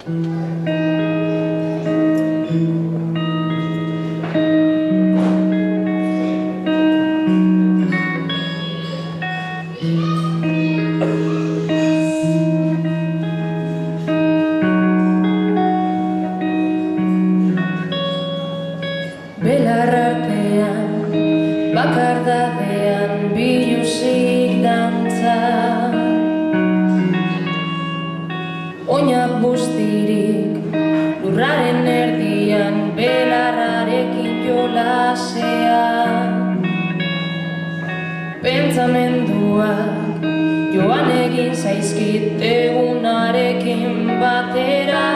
Belarrapean, bakardadean, biluzik dantza. Oinak bustirik, lurraren erdian, belarrarekin jolasean. Pentsamenduak joan egin zaizkit egunarekin batera.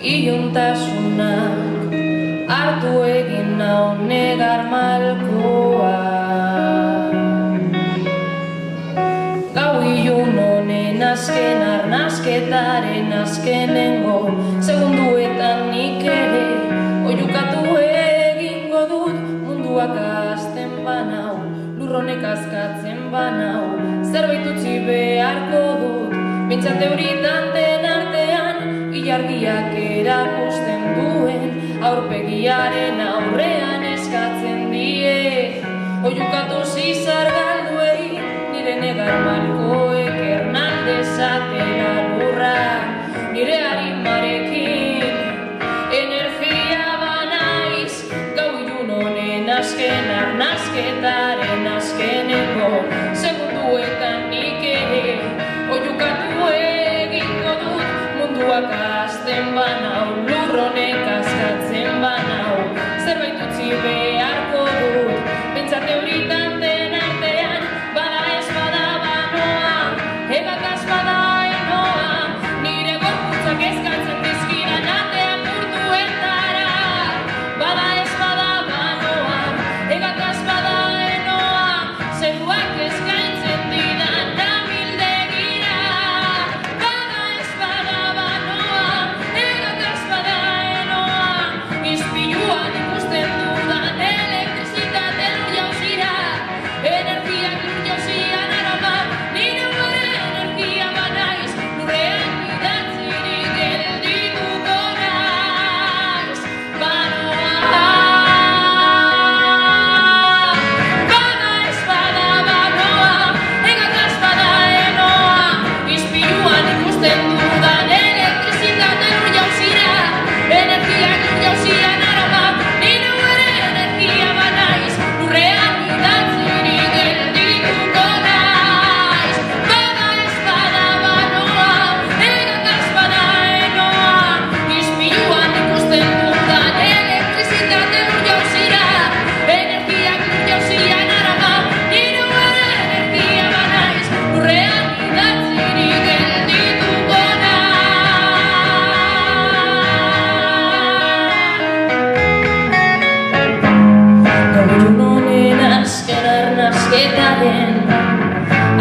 Iluntasunak hartu egin nau negar malkoa. Gau ilun honen azken arnasketaren azkenengo segunduetan nik ere oiukatu egingo dut. Munduak azten banau, lurronek azkatzen banau, zerbait utzi beharko dut. Bintzat euritanten artean ilargiak erakusten duen aurpegiaren aurrean eskatzen die. Oiukatu zizar galduei nire negar malkoek ernaldezatera lurra. Nire harimarekin energia banaiz, gau ilun honen azken arnasketaren azkeneko segunduetan nik ere oiukatu egingo dut. Munduak azten banau, lurronek azkatzen banau, zerbait utzi beharko dut. Pentsat euritanten artean, bada ez bada banoa, egak az bada enoa, nire gorputzak eskatzen dizkidan ateak urtuetara. Bada ez bada banoa, egak az bada enoa, zeruak eskaintzen didan amildegira. Bada ez bada banoa, egak az bada enoa, ispiluan ikusten dudan elektrizitate lur jauzira. Energiak lur jauzian arama, nire gore energia banaiz, lurrean idatzirik geldituko naiz. Banoa, bada ez bada banoa, egak az bada enoa, ispiluan ikusten dudan elektrizitate lur jauzira. Energiak lur jauzian arama, nire gore energia banaiz, lurrean idatzirik geldituko naiz. Bada ez bada banoa, egak az bada enoa, ispiluan ikusten dudan elektrizitate lur jauzira. Energiak lur jauzian arama, nire gore energia banaiz, lurrean idatzirik geldituko naiz. Gau ilun honen azken arnasketaren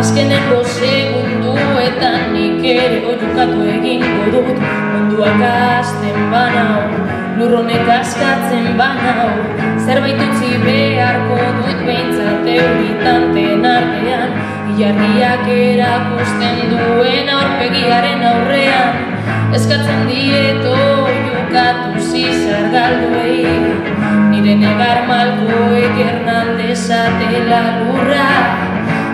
azkeneko segunduetan nik ere oiukatu egingo dut. Munduak azten banau, lurronek azkatzen banau, zerbait utzi beharko dut. Behintzat euritanten artean ilargiak erakusten duen aurpegiaren aurrean eskatzen diet oiukatu zizar galduei. Nire negar malkoek ernaldezatela lurra,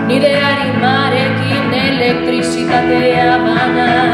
nire harimarekin elektrizitatea banaiz.